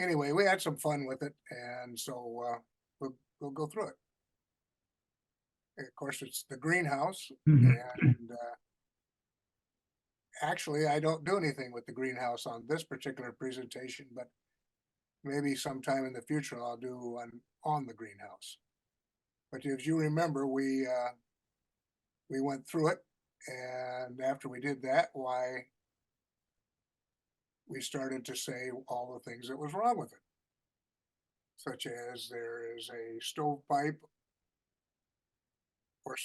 anyway, we had some fun with it, and so we'll go through it. And of course, it's the greenhouse, Mhm. and actually, I don't do anything with the greenhouse on this particular presentation, but maybe sometime in the future I'll do one on the greenhouse. But as you remember, we went through it, and after we did that, why we started to say all the things that was wrong with it, such as there is a stovepipe or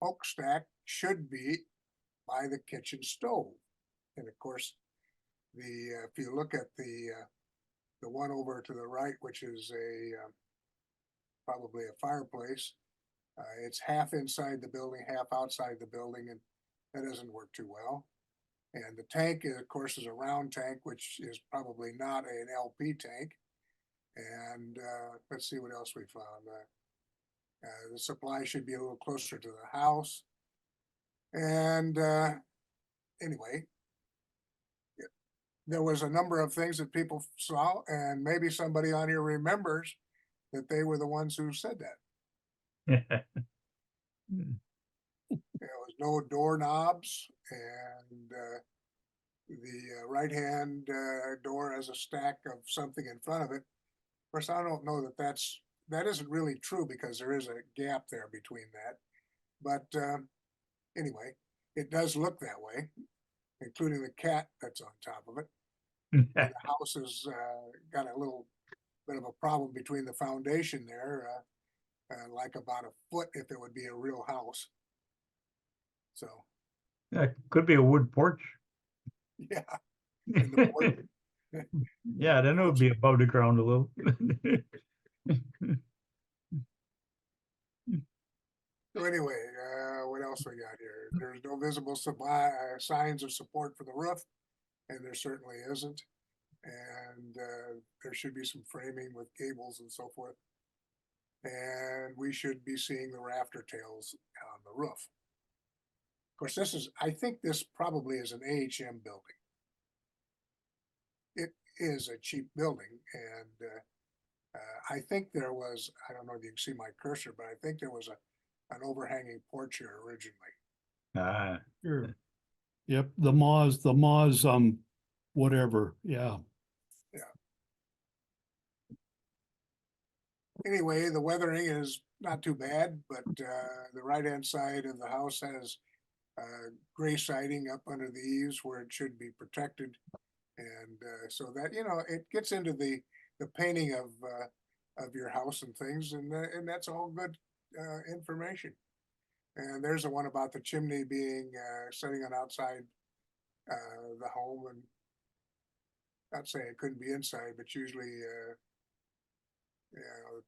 smokestack should be by the kitchen stove. And of course, if you look at the one over to the right, which is probably a fireplace, it's half inside the building, half outside the building, and that doesn't work too well. And the tank, of course, is a round tank, which is probably not an LP tank. And let's see what else we found. The supply should be a little closer to the house. And anyway, there was a number of things that people saw, and maybe somebody on here remembers that they were the ones who said that. There was no doorknobs, and the right-hand door has a stack of something in front of it. Of course, I don't know that isn't really true because there is a gap there between that. But anyway, it does look that way, including the cat that's on top of it. And the house has got a little bit of a problem between the foundation there, like about a foot if it would be a real house. So, That could be a wood porch. yeah. And the porch, Yeah, then it would be above the ground a little. so anyway, what else we got here? There's no visible signs of support for the roof, and there certainly isn't. And there should be some framing with gables and so forth. And we should be seeing the rafter tails on the roof. Of course, I think this probably is an AHM building. It is a cheap building, and I think there was, I don't know if you can see my cursor, but I think there was an overhanging porch here originally. Ah, Sure. Yep, the Moz, whatever, yeah. Anyway, the weathering is not too bad, but the right-hand side of the house has gray siding up under the eaves where it should be protected. And so that, it gets into the painting of your house and things, and that's all good information. And there's the one about the chimney being sitting on outside the home, and not saying it couldn't be inside, but usually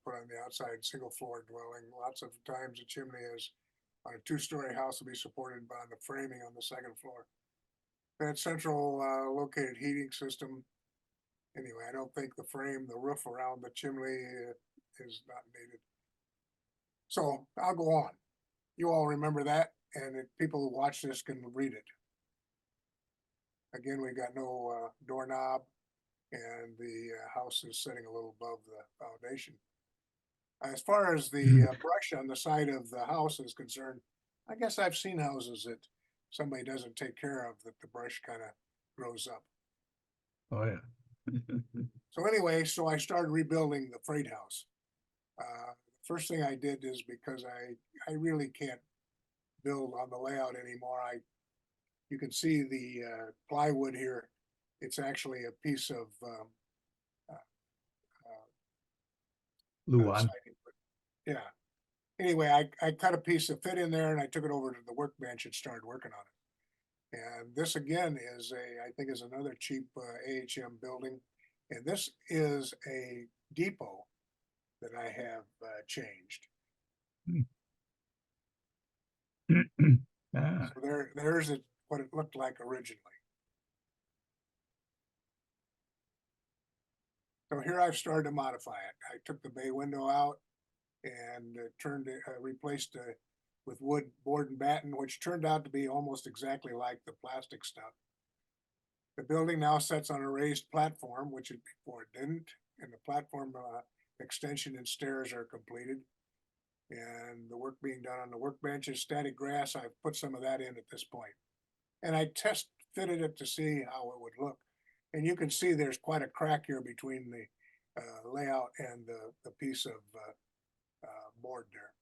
put on the outside single floor dwelling. Lots of times a chimney is on a two-story house will be supported by the framing on the second floor. That central located heating system. Anyway, I don't think the roof around the chimney is not needed. So I'll go on. You all remember that, and people who watch this can read it. Again, we got no doorknob, and the house is sitting a little above the foundation. As far as the brush on the side of the house is concerned, I guess I've seen houses that somebody doesn't take care of, that the brush kind of grows up. oh yeah. So anyway, so I started rebuilding the freight house. First thing I did is because I really can't build on the layout anymore. You can see the plywood here. It's actually a piece of Luan. siding, but yeah. Anyway, I cut a piece that fit in there and I took it over to the workbench and started working on it. And this again is I think is another cheap AHM building. And this is a depot that I have changed. Ah, So there's what it looked like originally. So here I've started to modify it. I took the bay window out and replaced it with wood board and batten, which turned out to be almost exactly like the plastic stuff. The building now sits on a raised platform, which before it didn't, and the platform extension and stairs are completed. And the work being done on the workbenches, static grass, I've put some of that in at this point. And I test fitted it to see how it would look. And you can see there's quite a crack here between the layout and the piece of board there.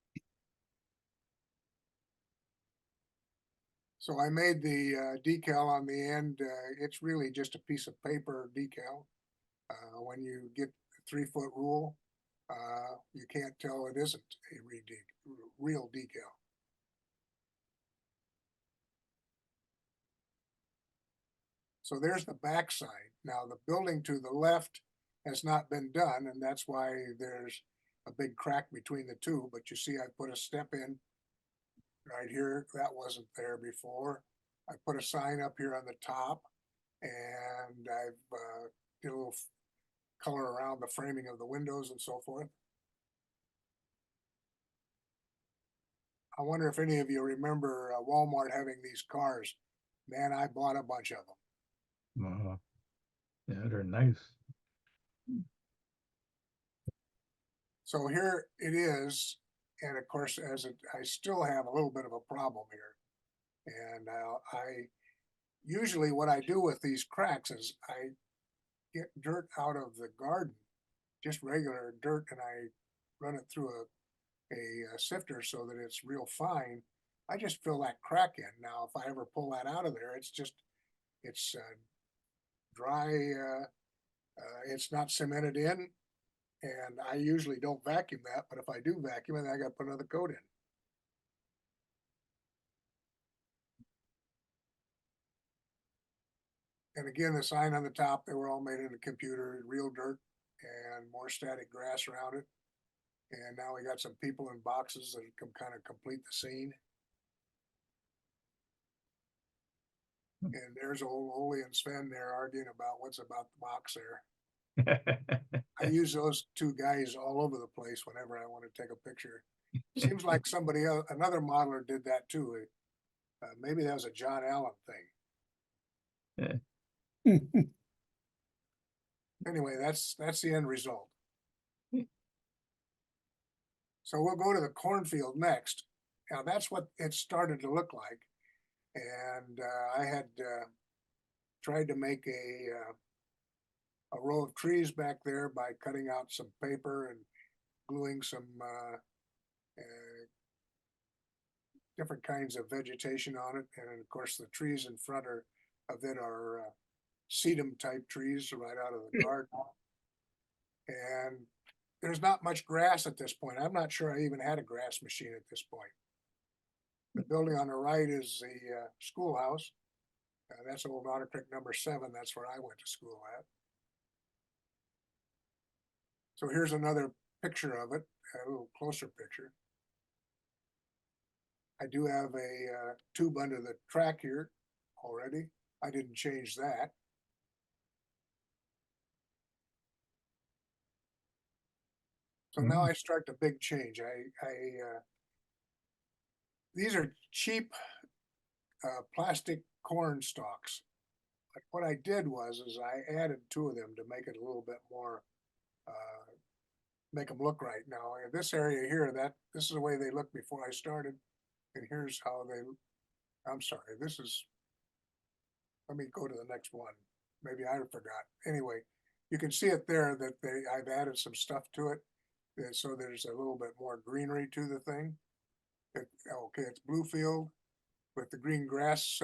So I made the decal on the end. It's really just a piece of paper decal. When you get the 3-foot rule, you can't tell it isn't a real decal. So there's the back side. Now the building to the left has not been done, and that's why there's a big crack between the two. But you see, I put a step in right here. That wasn't there before. I put a sign up here on the top, and I've did a little color around the framing of the windows and so forth. I wonder if any of you remember Walmart having these cars. Man, I bought a bunch of them. Yeah, they're nice. So here it is. And of course, I still have a little bit of a problem here. And I usually what I do with these cracks is I get dirt out of the garden, just regular dirt, and I run it through a sifter so that it's real fine. I just fill that crack in. Now, if I ever pull that out of there, it's dry. It's not cemented in, and I usually don't vacuum that. But if I do vacuum it, I got to put another coat in. And again, the sign on the top, they were all made in a computer, real dirt and more static grass around it. And now we got some people in boxes that can kind of complete the scene. And there's old Ole and Sven there arguing about what's about the box there. I use those two guys all over the place whenever I want to take a picture. Seems like somebody else, another modeler did that too. Maybe that was a John Allen thing. Anyway, that's the end result. So we'll go to the cornfield next. Now that's what it started to look like. And I had tried to make a row of trees back there by cutting out some paper and gluing some different kinds of vegetation on it. And of course, the trees in front of it are sedum type trees right out of the garden. And there's not much grass at this point. I'm not sure I even had a grass machine at this point. The building on the right is the schoolhouse. That's old Otter Creek number 7. That's where I went to school at. So here's another picture of it, a little closer picture. I do have a tube under the track here already. I didn't change that. So now I start the big change. These are cheap plastic corn stalks. But what I did was I added 2 of them to make it a little bit more, make them look right. Now in this area here, this is the way they looked before I started. And here's how I'm sorry, let me go to the next one. Maybe I forgot. Anyway, you can see it there that I've added some stuff to it. So there's a little bit more greenery to the thing. Okay, it's Bluefield with the green grass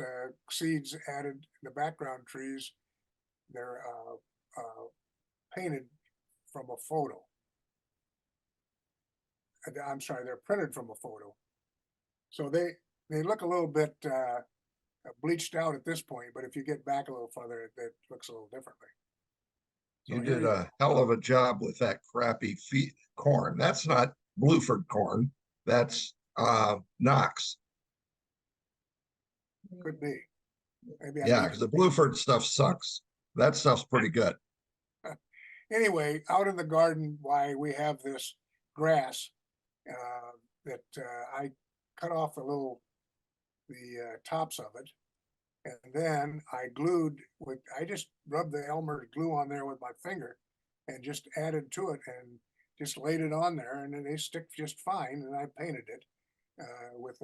seeds added in the background trees. They're painted from a photo. I'm sorry, they're printed from a photo. So they look a little bit bleached out at this point, but if you get back a little further, it looks a little differently. So you did a hell of a job with that crappy corn. That's not Blueford corn. That's Knox. Could be. Maybe yeah, because the Blueford stuff sucks. That stuff's pretty good. Anyway, out in the garden, why we have this grass that I cut off the tops of it. And then I glued I just rubbed the Elmer glue on there with my finger and just added to it and just laid it on there, and then they stick just fine, and I painted it with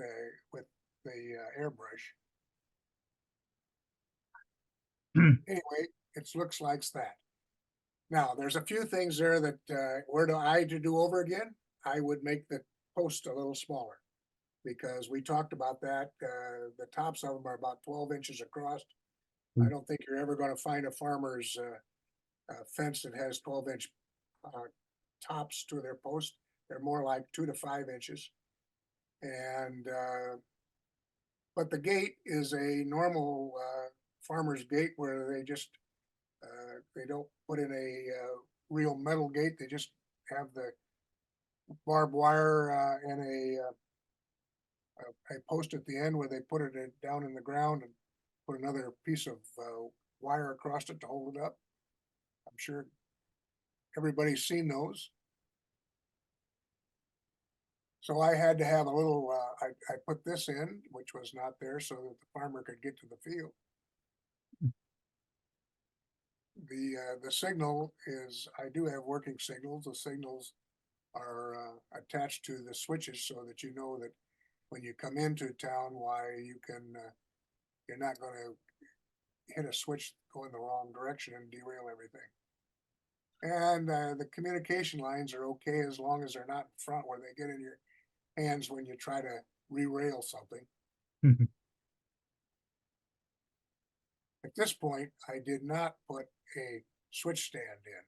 the airbrush. Anyway, it looks like that. Now, there's a few things there that were to do over again, I would make the post a little smaller. Because we talked about that, the tops of them are about 12 inches across. I don't think you're ever gonna find a farmer's fence that has 12-inch tops to their post. They're more like 2 to 5 inches. And but the gate is a normal farmer's gate where they just they don't put in a real metal gate. They just have the barbed wire and a post at the end where they put it down in the ground and put another piece of wire across it to hold it up. I'm sure everybody's seen those. So I had to have a little, I put this in, which was not there, so that the farmer could get to the field. The signal is, I do have working signals. The signals are attached to the switches so that you know that when you come into town, why you can, you're not gonna hit a switch, go in the wrong direction and derail everything. And the communication lines are okay as long as they're not in front where they get in your hands when you try to re-rail something. At this point, I did not put a switch stand in.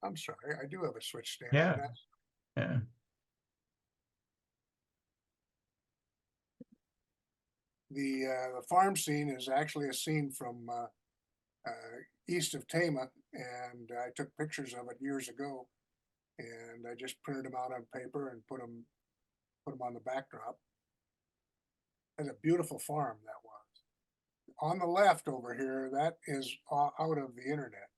I'm sorry, I do have a switch stand. Yeah. Yeah. The farm scene is actually a scene from east of Tama, and I took pictures of it years ago, and I just printed them out on paper and put them on the backdrop. It's a beautiful farm that was. On the left over here, that is out of the internet.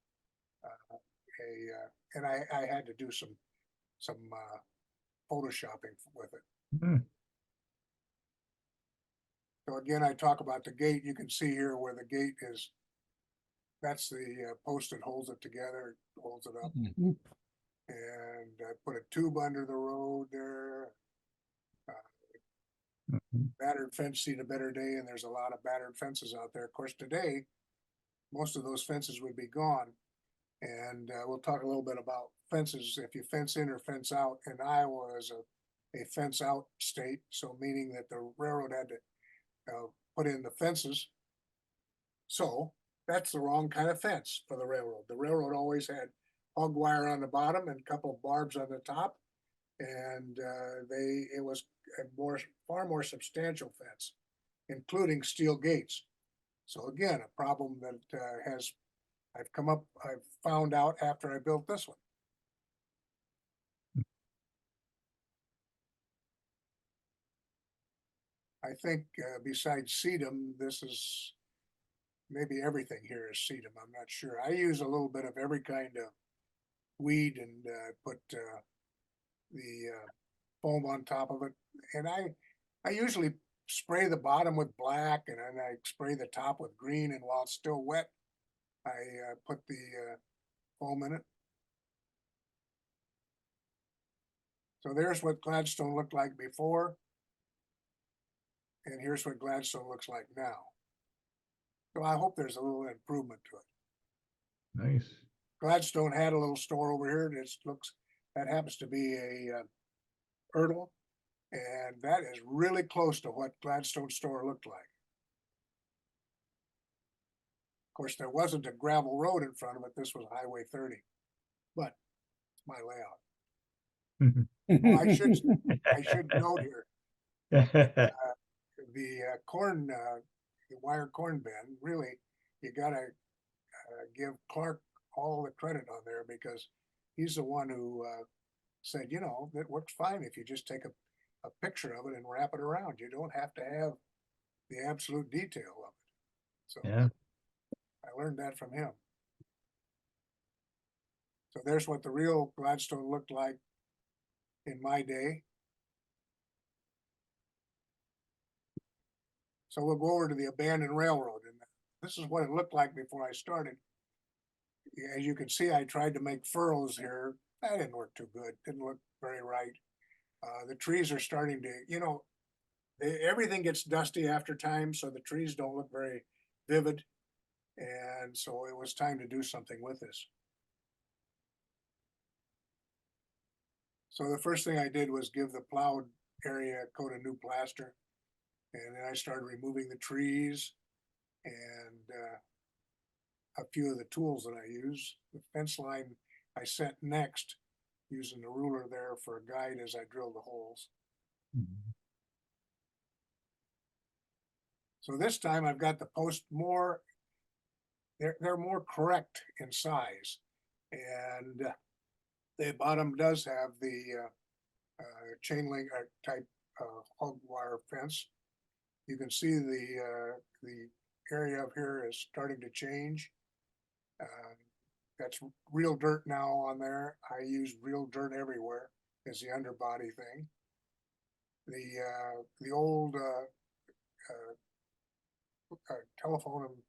And I had to do some photoshopping with it. Hmm. So again, I talk about the gate. You can see here where the gate is. That's the post that holds it together, holds it up. Mhm. And I put a tube under the road there. Mhm. Battered fence seen a better day, and there's a lot of battered fences out there. Of course, today, most of those fences would be gone. And we'll talk a little bit about fences. If you fence in or fence out, and Iowa is a fence out state, so meaning that the railroad had to put in the fences. So that's the wrong kind of fence for the railroad. The railroad always had hog wire on the bottom and a couple of barbs on the top. And it was a far more substantial fence, including steel gates. So again, a problem that I've found out after I built this one. I think besides sedum, this is maybe everything here is sedum. I'm not sure. I use a little bit of every kind of weed and put the foam on top of it. And I usually spray the bottom with black, and then I spray the top with green. And while it's still wet, I put the foam in it. So there's what Gladstone looked like before. And here's what Gladstone looks like now. So I hope there's a little improvement to it. Nice. Gladstone had a little store over here that happens to be a Erdl, and that is really close to what Gladstone's store looked like. Of course, there wasn't a gravel road in front of it. This was Highway 30, but it's my layout. Oh, I should note here, the corn, the wire corn bin, really, you gotta give Clark all the credit on there, because he's the one who said, you know, that works fine if you just take a picture of it and wrap it around. You don't have to have the absolute detail of it. So Yeah. I learned that from him. So there's what the real Gladstone looked like in my day. So we'll go over to the abandoned railroad, and this is what it looked like before I started. as you can see, I tried to make furrows here. That didn't work too good, didn't look very right. The trees are starting to, everything gets dusty after time, so the trees don't look very vivid. And so it was time to do something with this. So the first thing I did was give the plowed area a coat of new plaster. And then I started removing the trees and a few of the tools that I use. The fence line I set next, using the ruler there for a guide as I drilled the holes. So this time I've got the post more, they're more correct in size. And the bottom does have the chain link type hog wire fence. You can see the area up here is starting to change. That's real dirt now on there. I use real dirt everywhere as the underbody thing. The old telephone and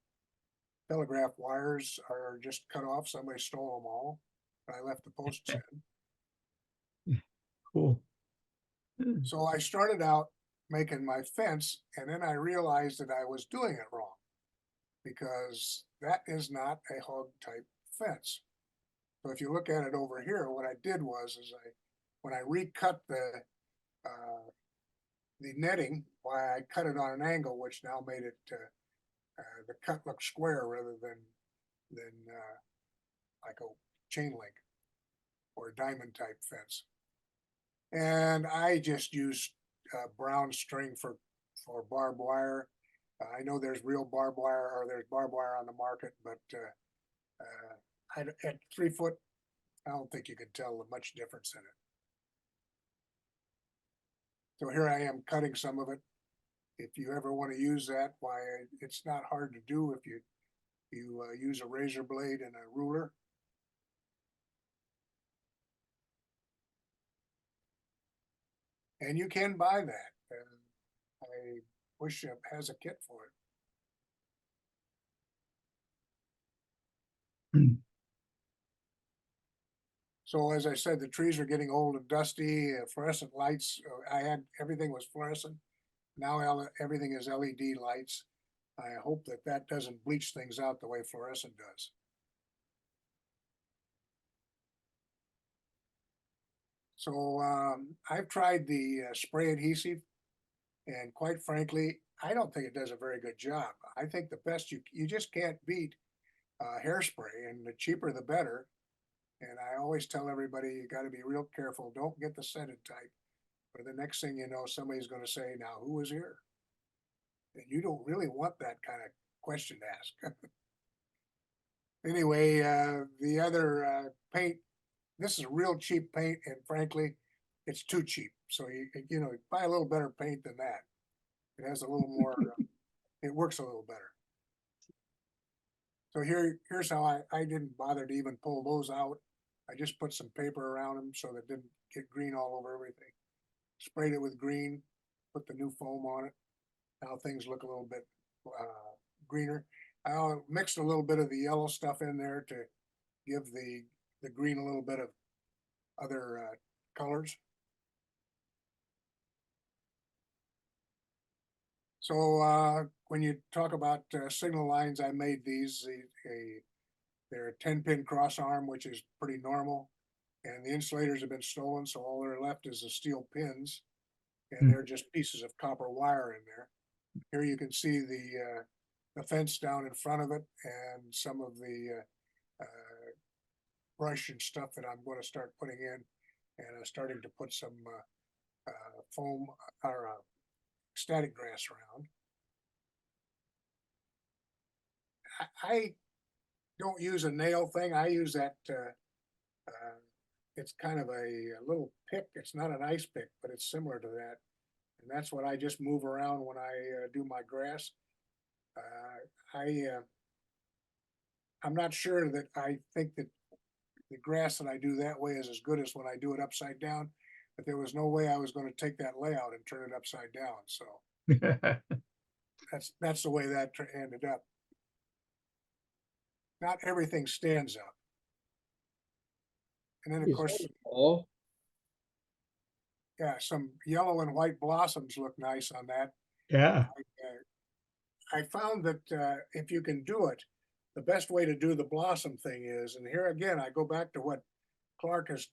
telegraph wires are just cut off. Somebody stole them all. I left the posts in. Cool. So I started out making my fence, and then I realized that I was doing it wrong, because that is not a hog type fence. So if you look at it over here, what I did was when I recut the netting, why I cut it on an angle, which now made it the cut look square rather than like a chain link or a diamond type fence. And I just used brown string for barbed wire. I know there's real barbed wire, or there's barbed wire on the market, but at 3 foot, I don't think you can tell much difference in it. So here I am cutting some of it. If you ever want to use that, why, it's not hard to do if you use a razor blade and a ruler. And you can buy that. I wish it has a kit for it. So as I said, the trees are getting old and dusty. Fluorescent lights, everything was fluorescent. Now everything is LED lights. I hope that doesn't bleach things out the way fluorescent does. So I've tried the spray adhesive, and quite frankly, I don't think it does a very good job. I think the best, you just can't beat hairspray, and the cheaper the better. And I always tell everybody, you got to be real careful. Don't get the scented type, or the next thing you know, somebody's going to say, now who was here? And you don't really want that kind of question to ask. Anyway, the other paint, this is real cheap paint, and frankly, it's too cheap. So you buy a little better paint than that. It has a little more, it works a little better. So here's how I didn't bother to even pull those out. I just put some paper around them so that it didn't get green all over everything. Sprayed it with green, put the new foam on it. Now things look a little bit greener. I mixed a little bit of the yellow stuff in there to give the green a little bit of other colors. So when you talk about signal lines, I made these they're a 10-pin cross arm, which is pretty normal. And the insulators have been stolen, so all they're left is the steel pins, and they're just pieces of copper wire in there. Here you can see the fence down in front of it, and some of the brush and stuff that I'm going to start putting in, and I'm starting to put some foam or static grass around. I don't use a nail thing. I use that, it's kind of a little pick. It's not an ice pick, but it's similar to that. And that's what I just move around when I do my grass. I'm not sure that I think that the grass that I do that way is as good as when I do it upside down, but there was no way I was going to take that layout and turn it upside down. So that's the way that ended up. not everything stands up. And then, of Is course, that all? yeah, some yellow and white blossoms look nice on that. Yeah. I found that if you can do it, the best way to do the blossom thing is, and here again, I go back to what Clark has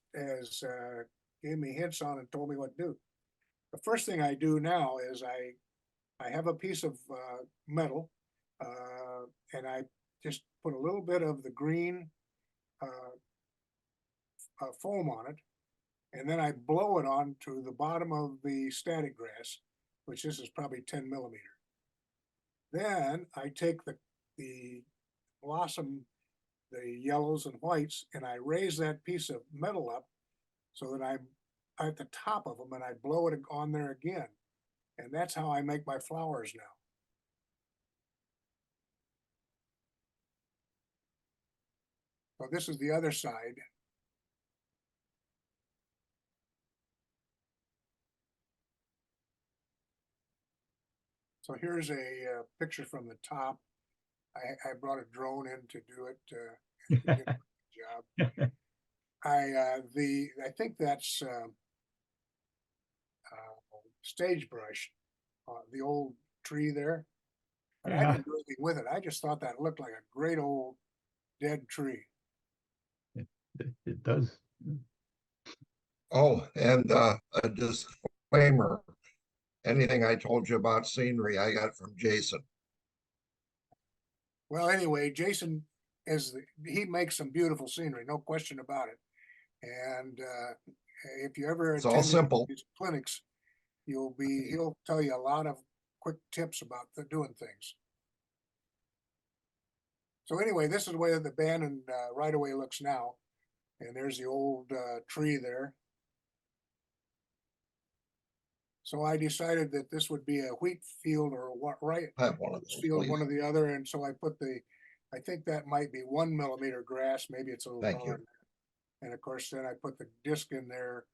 gave me hints on and told me what to do. The first thing I do now is I have a piece of metal and I just put a little bit of the green foam on it, and then I blow it on to the bottom of the static grass, which this is probably 10 millimeter. Then I take the blossom, the yellows and whites, and I raise that piece of metal up so that I'm at the top of them, and I blow it on there again. And that's how I make my flowers now. So this is the other side. So here's a picture from the top. I brought a drone in to do it. Did a good job. I think that's stage brush, the old tree there. But I Yeah. didn't do anything with it. I just thought that looked like a great old dead tree. It does. Oh, and a disclaimer, anything I told you about scenery, I got from Jason. Well, anyway, Jason he makes some beautiful scenery, no question about it. And if you ever It's all attend simple. his clinics, he'll tell you a lot of quick tips about doing things. So anyway, this is the way that the abandoned right away looks now. And there's the old tree there. So I decided that this would be a wheat field or what, right? I have one of those, Field, please. one or the other. And so I put I think that might be 1 millimeter grass. Maybe it's a little Thank taller you. than that. And of course, then I put the disc in there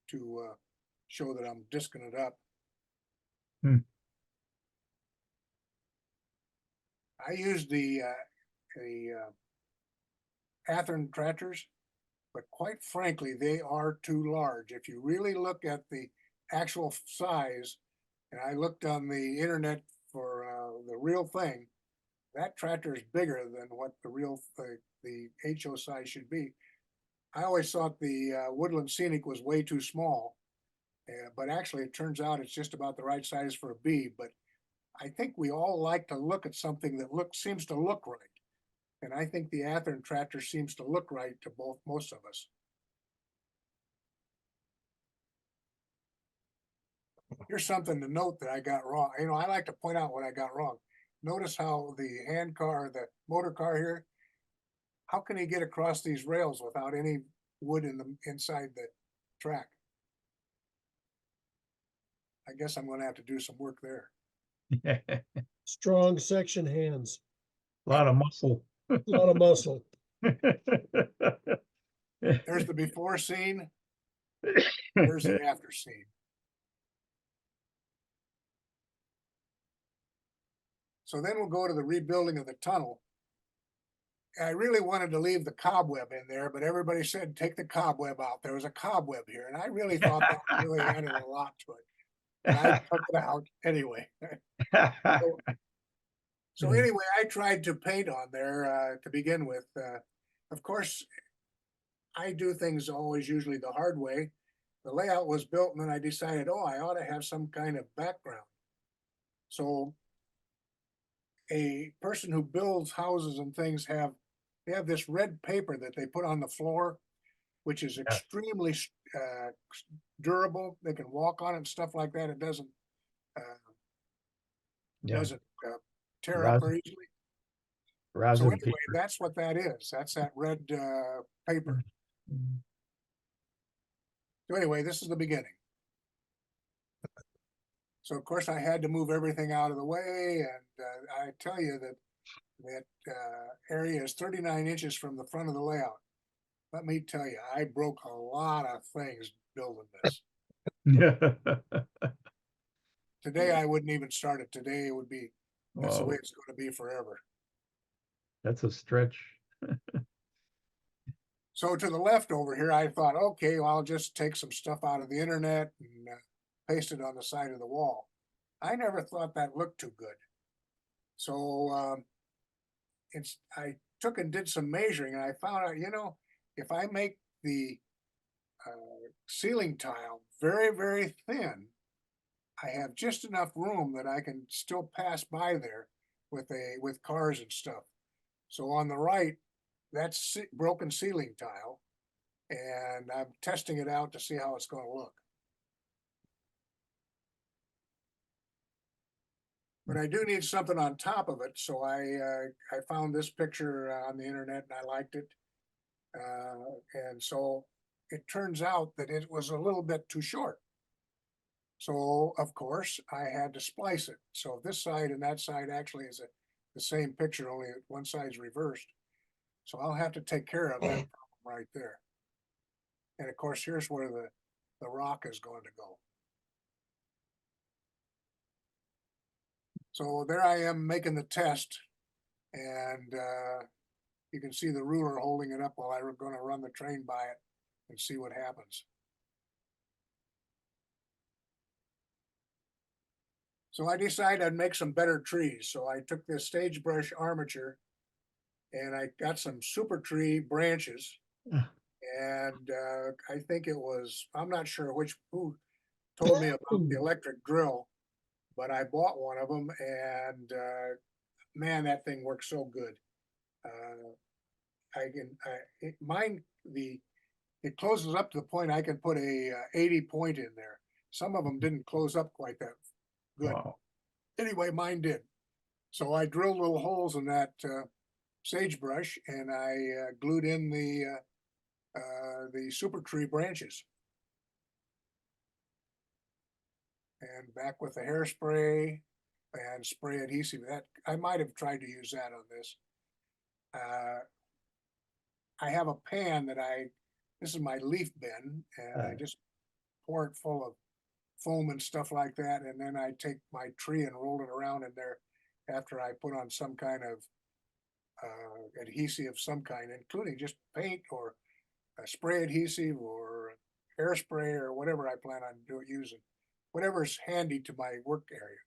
to show that I'm discing it up. I used the Athearn tractors, but quite frankly, they are too large. If you really look at the actual size, and I looked on the internet for the real thing, that tractor is bigger than what the real the HO size should be. I always thought the Woodland Scenic was way too small, but actually it turns out it's just about the right size for a B. But I think we all like to look at something that seems to look right. And I think the Athearn tractor seems to look right to most of us. Here's something to note that I got wrong. You know, I like to point out what I got wrong. Notice how the the motor car here, how can he get across these rails without any wood inside the track? I guess I'm gonna have to do some work there. A Strong section hands, lot of muscle. a lot of muscle. There's the before scene. There's the after scene. So then we'll go to the rebuilding of the tunnel. I really wanted to leave the cobweb in there, but everybody said, take the cobweb out. There was a cobweb here. And I really thought that really added a lot to it. And I took it out anyway. So anyway, I tried to paint on there to begin with. Of course, I do things always usually the hard way. The layout was built and then I decided, oh, I ought to have some kind of background. So a person who builds houses and things they have this red paper that they put on the floor, which is extremely durable. They can walk on it and stuff like that. It doesn't tear up very easily. So Rosin anyway, paper. that's what that is. That's that red paper. So anyway, this is the beginning. So of course I had to move everything out of the way, and I tell you that area is 39 inches from the front of the layout. Let me tell you, I broke a lot of things building this. Today I wouldn't even start it. Today it would be, that's the way it's going to be forever. That's a stretch. So to the left over here, I thought, okay, well, I'll just take some stuff out of the internet and paste it on the side of the wall. I never thought that looked too good. So I took and did some measuring, and I found out, if I make the ceiling tile very, very thin, I have just enough room that I can still pass by there with cars and stuff. So on the right, that's broken ceiling tile, and I'm testing it out to see how it's going to look. But I do need something on top of it, so I found this picture on the internet and I liked it. And so it turns out that it was a little bit too short. So of course I had to splice it. So this side and that side actually is the same picture, only one side's reversed. So I'll have to take care of that problem right there. And of course, here's where the rock is going to go. So there I am making the test, and you can see the ruler holding it up while I'm going to run the train by it and see what happens. So I decided I'd make some better trees. So I took this stage brush armature and I got some super tree branches. And I think it was, I'm not sure who told me about the electric drill, but I bought one of them, and man, that thing works so good. It closes up to the point I can put a 80 point in there. Some of them didn't close up quite that good. Wow. Anyway, mine did. So I drilled little holes in that sagebrush, and I glued in the super tree branches. And back with the hairspray and spray adhesive. That I might have tried to use that on this. I have a pan that this is my leaf bin, and I just pour it full of foam and stuff like that, and then I take my tree and roll it around in there after I put on some kind of adhesive of some kind, including just paint or spray adhesive or hairspray or whatever I plan on using. Whatever's handy to my work area.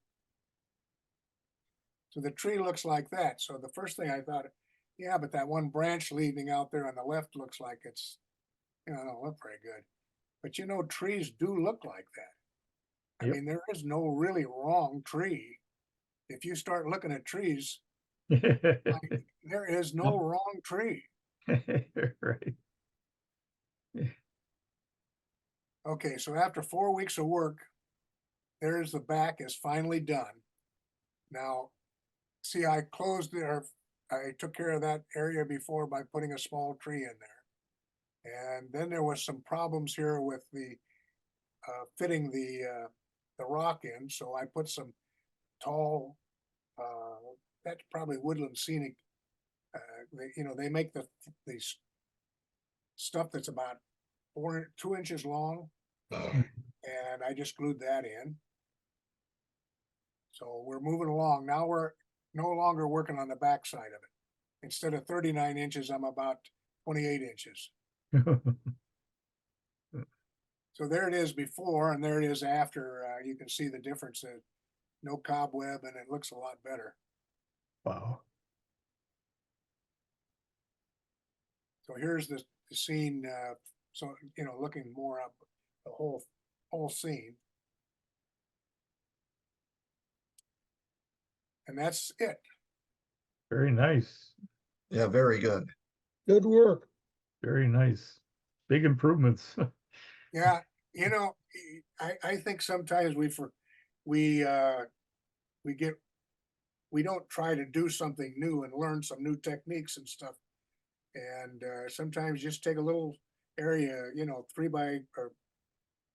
So the tree looks like that. So the first thing I thought, yeah, but that one branch leaving out there on the left looks like it's, don't look very good. But trees do look like that. Yep. I mean, there is no really wrong tree. If you start looking at trees, there is no wrong tree. Right. Okay, so after 4 weeks of work, there's the back is finally done. Now, see, I took care of that area before by putting a small tree in there. And then there was some problems here with the fitting the rock in. So I put some tall, that's probably woodland scenic. They make the stuff that's about 2 inches long. And I just glued that in. So we're moving along. Now we're no longer working on the back side of it. Instead of 39 inches, I'm about 28 inches. So there it is before, and there it is after. You can see the difference. No cobweb, and it looks a lot better. Wow. So here's the scene. So looking more up the whole scene. And that's it. Very nice. Yeah, very good. Good work. Very nice. Big improvements. Yeah, I think sometimes we don't try to do something new and learn some new techniques and stuff. And sometimes just take a little area, 3 by or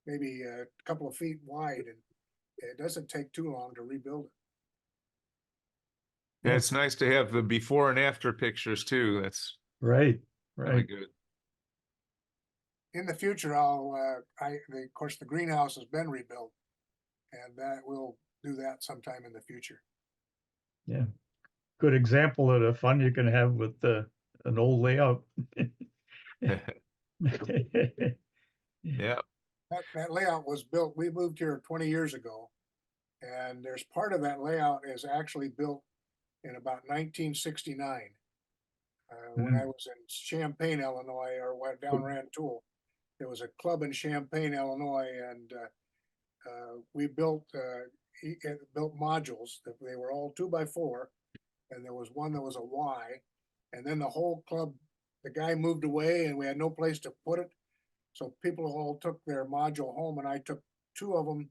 maybe a couple of feet wide, and it doesn't take too long to rebuild it. Yeah, it's nice to have the before and after pictures too. That's Right. really Right. good. In the future, of course, the greenhouse has been rebuilt, and that we'll do that sometime in the future. Yeah. good example of the fun you can have with an old layout. Yeah, That layout was built, we moved here 20 years ago. And there's part of that layout is actually built in about 1969. When I was in Champaign, Illinois, or went down Rantoul, there was a club in Champaign, Illinois, and we built modules that they were all 2x4, and there was one that was a Y, and then the whole club, the guy moved away, and we had no place to put it, so people all took their module home, and I took two of them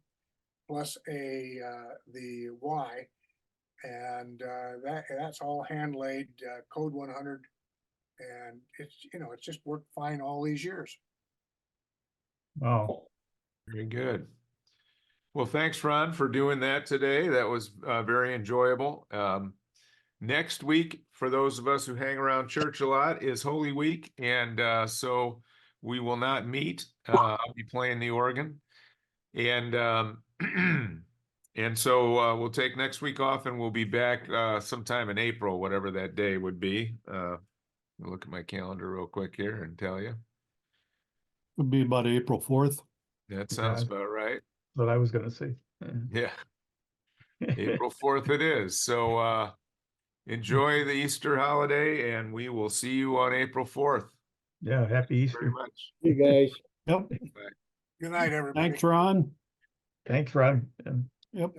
plus the Y, and that's all hand laid, code 100, and it's it's just worked fine all these years. Wow. very good. Well, thanks, Ron, for doing that today. That was very enjoyable. Next week, for those of us who hang around church a lot, is Holy Week, and so we will not meet. I'll be playing the organ, and and so we'll take next week off, and we'll be back sometime in April, whatever that day would be. I'll look at my calendar real quick here and tell you. Would be about April 4th. That sounds Yeah. about right. What I was gonna say. Yeah, April 4th it is. So enjoy the Easter holiday, and we will see you on April 4th. Yeah, happy Very Easter. much. You guys. Yep. Good night, everybody. Thanks, Ron. Thanks, Ron. Yep.